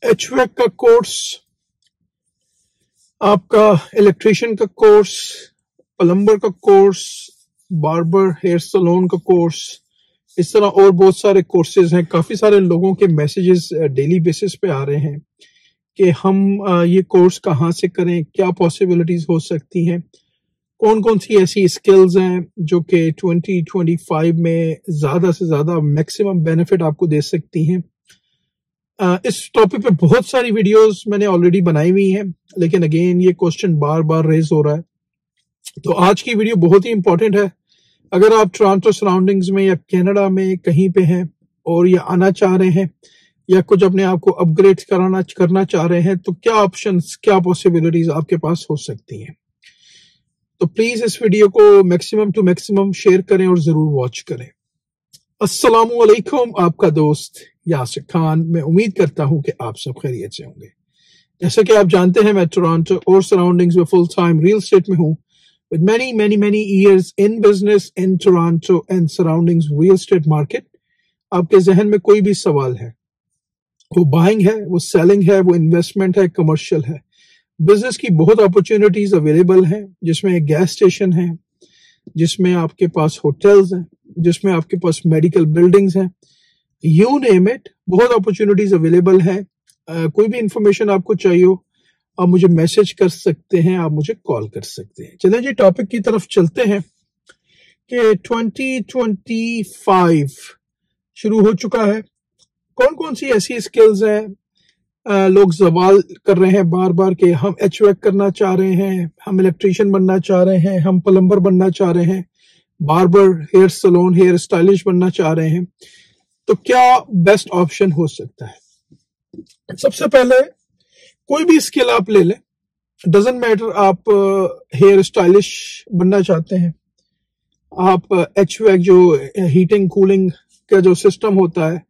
HVAC का course, आपका electrician का कोर्स, प्लम्बर का कोर्स, बार्बर हेयर सैलून का कोर्स, इस तरह और बहुत सारे कोर्सेज हैं। काफी सारे लोगों के मैसेजेस डेली बेसिस पे आ रहे हैं कि हम ये कोर्स कहाँ से करें, क्या पॉसिबिलिटीज हो सकती हैं, कौन कौन सी ऐसी स्किल्स हैं जो कि 2025 में ज्यादा से ज्यादा मैक्सिमम बेनिफिट आपको दे सकती हैं। इस टॉपिक पे बहुत सारी वीडियोस मैंने ऑलरेडी बनाई हुई हैं, लेकिन अगेन ये क्वेश्चन बार बार रेज हो रहा है, तो आज की वीडियो बहुत ही इंपॉर्टेंट है। अगर आप टोरंटो सराउंडिंग्स में या कनाडा में कहीं पे हैं और या आना चाह रहे हैं या कुछ अपने आप को अपग्रेड करना चाह रहे हैं, तो क्या ऑप्शंस, क्या पॉसिबिलिटीज आपके पास हो सकती हैं। तो प्लीज इस वीडियो को मैक्सिमम टू मैक्सिमम शेयर करें और जरूर वॉच करें। अस्सलामु अलैकुम, आपका दोस्त यासिर खान। मैं उम्मीद करता हूं कि आप सब खैरियत से होंगे। जैसा कि आप जानते हैं, मैं टोरंटो और सराउंडिंग्स में फुल टाइम रियल एस्टेट में हूं, with many years in business in Toronto and surroundings real estate market। आपके जहन में कोई भी सवाल है, वो बाइंग है, वो सेलिंग है, वो इन्वेस्टमेंट है, कमर्शियल है, बिजनेस की बहुत अपॉर्चुनिटीज अवेलेबल हैं, जिसमें गैस स्टेशन है, जिसमें आपके पास होटल्स हैं, जिसमें आपके पास मेडिकल बिल्डिंग्स हैं, यू नेम इट, बहुत अपॉर्चुनिटीज अवेलेबल है। कोई भी इंफॉर्मेशन आपको चाहिए हो, आप मुझे मैसेज कर सकते हैं, आप मुझे कॉल कर सकते हैं। चलें जी, टॉपिक की तरफ चलते हैं कि 2025 शुरू हो चुका है। कौन कौन सी ऐसी स्किल्स हैं, लोग सवाल कर रहे हैं बार बार कि हम HVAC करना चाह रहे हैं, हम इलेक्ट्रिशियन बनना चाह रहे हैं, हम प्लम्बर बनना चाह रहे हैं, barber, hair salon, hair stylish बनना चाह रहे हैं, तो क्या बेस्ट ऑप्शन हो सकता है। सबसे पहले कोई भी स्किल आप ले लें, डजंट मैटर। आप हेयर स्टाइलिश बनना चाहते हैं, आप HVAC जो हीटिंग कूलिंग का जो सिस्टम होता है,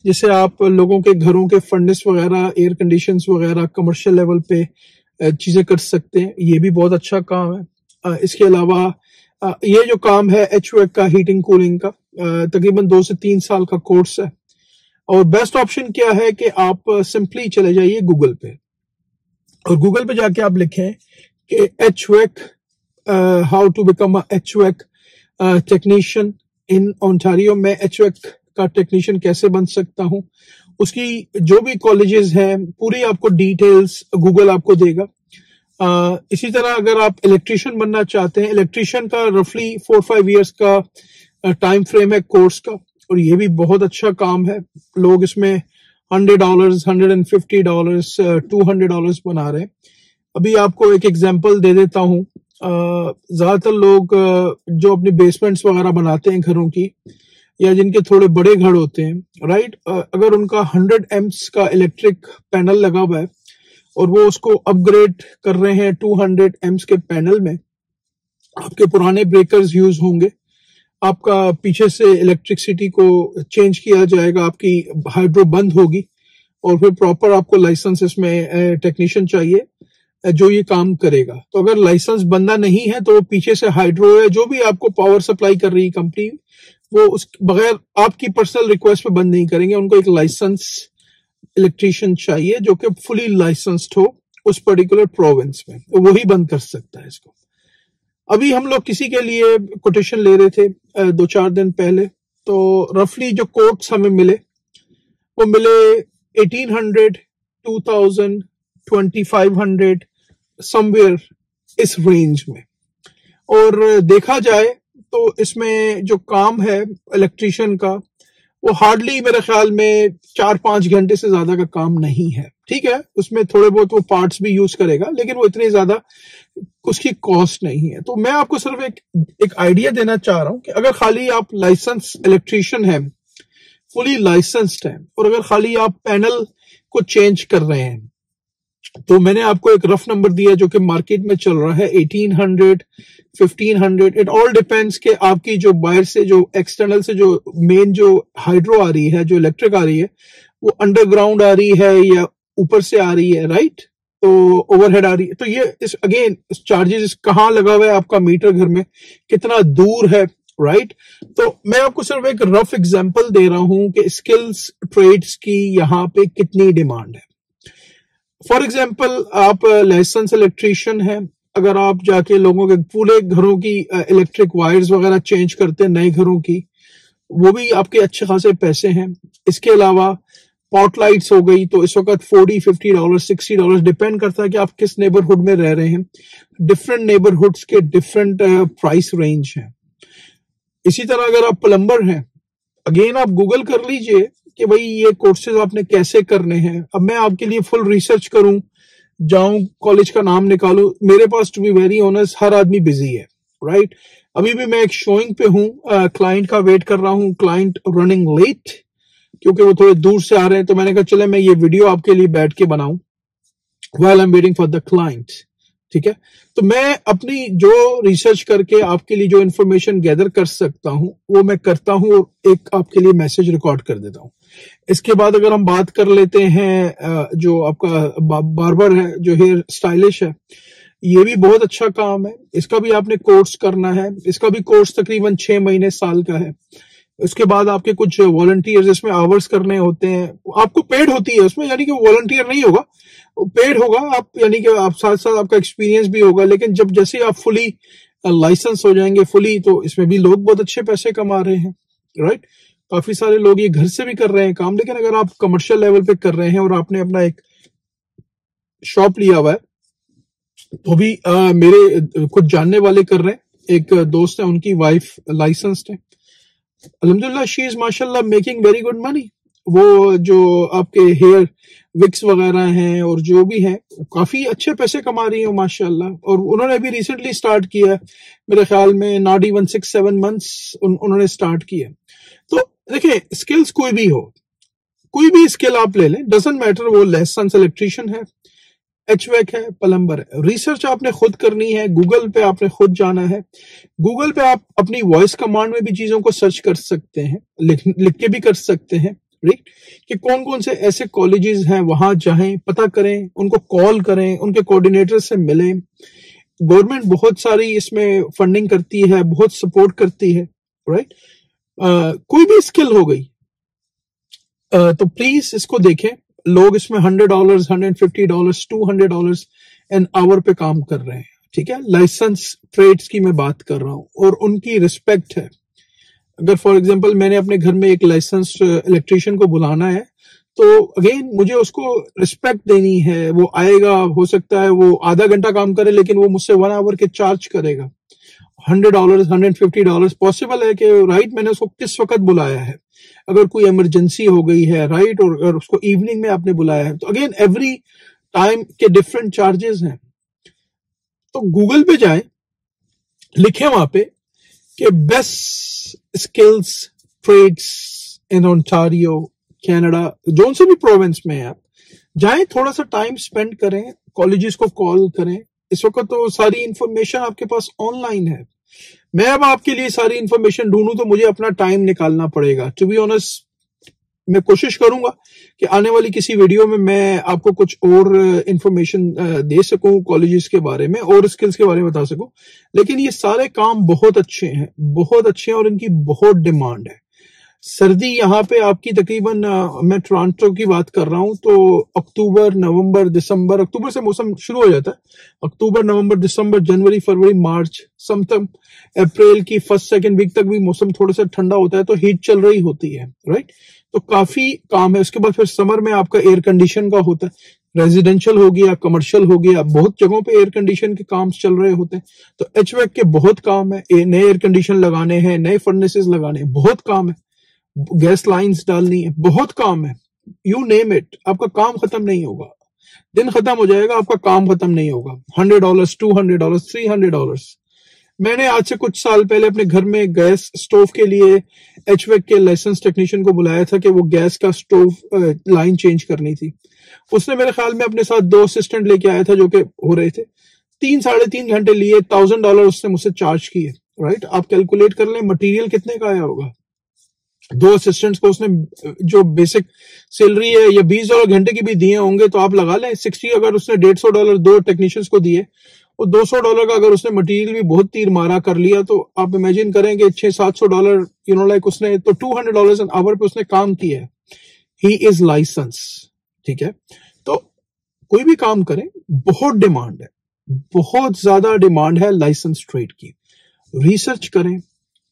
जिसे आप लोगों के घरों के फर्नेस वगैरह, एयर कंडीशंस वगैरह कमर्शियल लेवल पे चीजें कर सकते हैं, ये भी बहुत अच्छा काम है। इसके अलावा ये जो काम है HVAC का, हीटिंग कूलिंग का, तकरीबन 2 से 3 साल का कोर्स है। और बेस्ट ऑप्शन क्या है कि आप सिंपली चले जाइए गूगल पे, और गूगल पे जाके आप लिखें कि HVAC, how to become a HVAC technician in Ontario. मैं HVAC का टेक्नीशियन कैसे बन सकता हूं, उसकी जो भी कॉलेजेस हैं, पूरी आपको डिटेल्स गूगल आपको देगा। इसी तरह अगर आप इलेक्ट्रिशियन बनना चाहते हैं, इलेक्ट्रिशियन का रफली 4-5 ईयर्स का टाइम फ्रेम है कोर्स का, और ये भी बहुत अच्छा काम है। लोग इसमें $100, $150, $200 बना रहे हैं। अभी आपको एक एग्जांपल दे देता हूं। ज्यादातर लोग जो अपनी बेसमेंट्स वगैरह बनाते हैं घरों की, या जिनके थोड़े बड़े घर होते हैं, राइट, अगर उनका 100 एम्प्स का इलेक्ट्रिक पैनल लगा हुआ है और वो उसको अपग्रेड कर रहे हैं 200 एम्प्स के पैनल में, आपके पुराने ब्रेकर्स यूज होंगे, आपका पीछे से इलेक्ट्रिसिटी को चेंज किया जाएगा, आपकी हाइड्रो बंद होगी, और फिर प्रॉपर आपको लाइसेंस इसमें टेक्नीशियन चाहिए जो ये काम करेगा। तो अगर लाइसेंस बंदा नहीं है, तो पीछे से हाइड्रो है, जो भी आपको पावर सप्लाई कर रही है कंपनी, वो उस बगैर आपकी पर्सनल रिक्वेस्ट पे बंद नहीं करेंगे। उनको एक लाइसेंस इलेक्ट्रिशियन चाहिए जो कि फुली लाइसेंस्ड हो उस पर्टिकुलर प्रोविंस में, तो वही बंद कर सकता है इसको। अभी हम लोग किसी के लिए कोटेशन ले रहे थे 2-4 दिन पहले, तो रफली जो कोट्स हमें मिले, वो मिले 1800, 2000, 2500 समवेयर, इस रेंज में। और देखा जाए तो इसमें जो काम है इलेक्ट्रिशियन का, वो हार्डली मेरे ख्याल में 4-5 घंटे से ज्यादा का काम नहीं है। ठीक है, उसमें थोड़े बहुत वो पार्ट्स भी यूज करेगा, लेकिन वो इतनी ज्यादा उसकी कॉस्ट नहीं है। तो मैं आपको सिर्फ एक आइडिया देना चाह रहा हूं कि अगर खाली आप लाइसेंस इलेक्ट्रिशियन है, फुली लाइसेंस्ड है, और अगर खाली आप पैनल को चेंज कर रहे हैं, तो मैंने आपको एक रफ नंबर दिया जो कि मार्केट में चल रहा है 1800, 1500। इट ऑल डिपेंड्स कि आपकी जो बाहर से, जो एक्सटर्नल से जो मेन जो हाइड्रो आ रही है, जो इलेक्ट्रिक आ रही है, वो अंडरग्राउंड आ रही है या ऊपर से आ रही है, राइट, तो ओवरहेड आ रही है। तो ये अगेन चार्जेस कहाँ लगा हुआ है, आपका मीटर घर में कितना दूर है, राइट। तो मैं आपको सिर्फ एक रफ एग्जांपल दे रहा हूं कि स्किल्स ट्रेड्स की यहाँ पे कितनी डिमांड है। फॉर एग्जाम्पल आप लाइसेंस इलेक्ट्रीशियन हैं, अगर आप जाके लोगों के पूरे घरों की इलेक्ट्रिक वायर्स वगैरह चेंज करते हैं नए घरों की, वो भी आपके अच्छे खासे पैसे हैं। इसके अलावा पॉट लाइट्स हो गई, तो इस वक्त $40, $50, $60 डिपेंड करता है कि आप किस नेबरहुड में रह रहे हैं। डिफरेंट नेबरहुड्स के डिफरेंट प्राइस रेंज हैं। इसी तरह अगर आप प्लम्बर हैं, अगेन आप गूगल कर लीजिए कि भाई ये कोर्सेज आपने कैसे करने हैं। अब मैं आपके लिए फुल रिसर्च करूं, जाऊं कॉलेज का नाम निकालूं, मेरे पास टू बी वेरी ऑनेस्ट हर आदमी बिजी है, राइट। अभी भी मैं एक शोइंग पे हूं, क्लाइंट का वेट कर रहा हूं, क्लाइंट रनिंग लेट क्योंकि वो थोड़े दूर से आ रहे हैं, तो मैंने कहा चले मैं ये वीडियो आपके लिए बैठ के बनाऊं while I am waiting for the client, ठीक है। तो मैं अपनी जो रिसर्च करके आपके लिए जो इन्फॉर्मेशन गैदर कर सकता हूं वो मैं करता हूं और एक आपके लिए मैसेज रिकॉर्ड कर देता हूं। इसके बाद अगर हम बात कर लेते हैं जो आपका बार्बर है, जो हेयर स्टाइलिश है, ये भी बहुत अच्छा काम है। इसका भी आपने कोर्स करना है। इसका भी कोर्स तकरीबन 6 महीने साल का है। उसके बाद आपके कुछ वॉलंटियर्स इसमें आवर्स करने होते हैं, आपको पेड होती है उसमें, यानी कि वॉलंटियर नहीं होगा, पेड होगा आप, यानी कि आप साथ साथ आपका एक्सपीरियंस भी होगा। लेकिन जब जैसे आप फुली लाइसेंस हो जाएंगे फुली, तो इसमें भी लोग बहुत अच्छे पैसे कमा रहे हैं, राइट। काफी सारे लोग ये घर से भी कर रहे हैं काम। लेकिन अगर आप कमर्शियल लेवल पे कर रहे हैं और आपने अपना एक शॉप लिया हुआ है, तो भी मेरे कुछ जानने वाले कर रहे हैं। एक दोस्त है, उनकी वाइफ लाइसेंस्ड है, अल्हम्दुलिल्लाह शी इज माशाल्लाह मेकिंग वेरी गुड मनी। वो जो आपके हेयर विक्स वगैरह हैं और जो भी हैं, काफी अच्छे पैसे कमा रही हैं माशाल्लाह। और उन्होंने अभी रिसेंटली स्टार्ट किया है, मेरे ख्याल में नॉट इवन 6-7 मंथ्स उन्होंने स्टार्ट किया। तो देखिए, स्किल्स कोई भी हो, कोई भी स्किल आप ले लें, डजंट मैटर वो लाइसेंस इलेक्ट्रीशियन है, एचवेक है, प्लम्बर है। रिसर्च आपने खुद करनी है, गूगल पे आपने खुद जाना है। गूगल पे आप अपनी वॉइस कमांड में भी चीजों को सर्च कर सकते हैं, लिख के भी कर सकते हैं, राइट, कि कौन कौन से ऐसे कॉलेजेस हैं, वहां जाएं, पता करें, उनको कॉल करें, उनके कोऑर्डिनेटर से मिलें। गवर्नमेंट बहुत सारी इसमें फंडिंग करती है, बहुत सपोर्ट करती है, राइट। कोई भी स्किल हो गई, तो प्लीज इसको देखें। लोग इसमें $100, $150, $200 एन आवर पे काम कर रहे हैं, ठीक है। लाइसेंस ट्रेड्स की मैं बात कर रहा हूं और उनकी रिस्पेक्ट है। अगर फॉर एग्जांपल मैंने अपने घर में एक लाइसेंस इलेक्ट्रीशियन को बुलाना है, तो अगेन मुझे उसको रिस्पेक्ट देनी है। वो आएगा, हो सकता है वो आधा घंटा काम करे, लेकिन वो मुझसे 1 आवर के चार्ज करेगा। $100, $150 पॉसिबल है कि राइट मैंने उसको किस वक्त बुलाया है, अगर कोई इमरजेंसी हो गई है, राइट, और अगर उसको इवनिंग में आपने बुलाया है, तो अगेन एवरी टाइम के डिफरेंट चार्जेस हैं। तो गूगल पे जाएं, लिखें वहां पे कि बेस्ट स्किल्स ट्रेड्स इन ओंटारियो कनाडा, जो से भी प्रोविंस में है, आप जाएं, थोड़ा सा टाइम स्पेंड करें, कॉलेजेस को कॉल करें। इस वक्त तो सारी इंफॉर्मेशन आपके पास ऑनलाइन है। मैं अब आपके लिए सारी इंफॉर्मेशन ढूंढूं तो मुझे अपना टाइम निकालना पड़ेगा। टू बी ऑनेस्ट, मैं कोशिश करूंगा कि आने वाली किसी वीडियो में मैं आपको कुछ और इंफॉर्मेशन दे सकूं कॉलेजेस के बारे में और स्किल्स के बारे में बता सकूं। लेकिन ये सारे काम बहुत अच्छे हैं, बहुत अच्छे हैं, और इनकी बहुत डिमांड है। सर्दी यहाँ पे आपकी तकरीबन, मैं टोरंटो की बात कर रहा हूँ, तो अक्टूबर, नवंबर, दिसंबर, अक्टूबर से मौसम शुरू हो जाता है। अक्टूबर, नवंबर, दिसंबर, जनवरी, फरवरी, मार्च, समटम अप्रैल की 1st-2nd वीक तक भी मौसम थोड़ा सा ठंडा होता है, तो हीट चल रही होती है, राइट। तो काफी काम है। उसके बाद फिर समर में आपका एयर कंडीशन का होता है, रेजिडेंशियल हो गया, कमर्शियल हो गया, बहुत जगहों पे एयर कंडीशन के काम चल रहे होते हैं। तो एचवेक के बहुत काम है, नए एयर कंडीशन लगाने हैं, नए फर्नेसेस लगाने हैं, बहुत काम है, गैस लाइंस डालनी है, बहुत काम है। यू नेम इट, आपका काम खत्म नहीं होगा। दिन खत्म हो जाएगा, आपका काम खत्म नहीं होगा। $100, $200, $300। मैंने आज से कुछ साल पहले अपने घर में गैस स्टोव के लिए एचवेक के लाइसेंस टेक्नीशियन को बुलाया था कि वो गैस का स्टोव लाइन चेंज करनी थी। उसने मेरे ख्याल में अपने साथ 2 असिस्टेंट लेके आया था, जो कि हो रहे थे। 3-3.5 घंटे लिए, $1000 उसने मुझसे चार्ज किए, राइट। आप कैलकुलेट कर लें मटेरियल कितने का आया होगा। 2 असिस्टेंट्स को उसने जो बेसिक सैलरी है या $20 घंटे की भी दिए होंगे, तो आप लगा लें 60। अगर उसने $150 2 टेक्नीशियंस को दिए और $200 का अगर उसने मटेरियल भी बहुत तीर मारा कर लिया, तो आप इमेजिन करेंगे $600-700 लाइक उसने, तो $200 एन आवर पे उसने काम किया है। ही इज लाइसेंस, ठीक है। तो कोई भी काम करें, बहुत डिमांड है, बहुत ज्यादा डिमांड है लाइसेंस ट्रेड की। रिसर्च करें,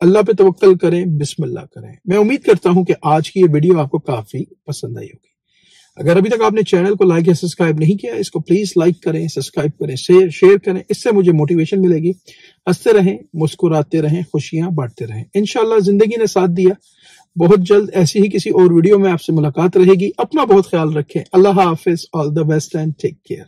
अल्लाह पे तवक्कल करें, बिस्मिल्लाह करें। मैं उम्मीद करता हूं कि आज की ये वीडियो आपको काफी पसंद आई होगी। अगर अभी तक आपने चैनल को लाइक या सब्सक्राइब नहीं किया, इसको प्लीज लाइक करें, सब्सक्राइब करें, शेयर करें, इससे मुझे मोटिवेशन मिलेगी। हंसते रहें, मुस्कुराते रहें, खुशियां बांटते रहें। इंशाल्लाह जिंदगी ने साथ दिया, बहुत जल्द ऐसी ही किसी और वीडियो में आपसे मुलाकात रहेगी। अपना बहुत ख्याल रखें। अल्लाह हाफिज, all the best and take care.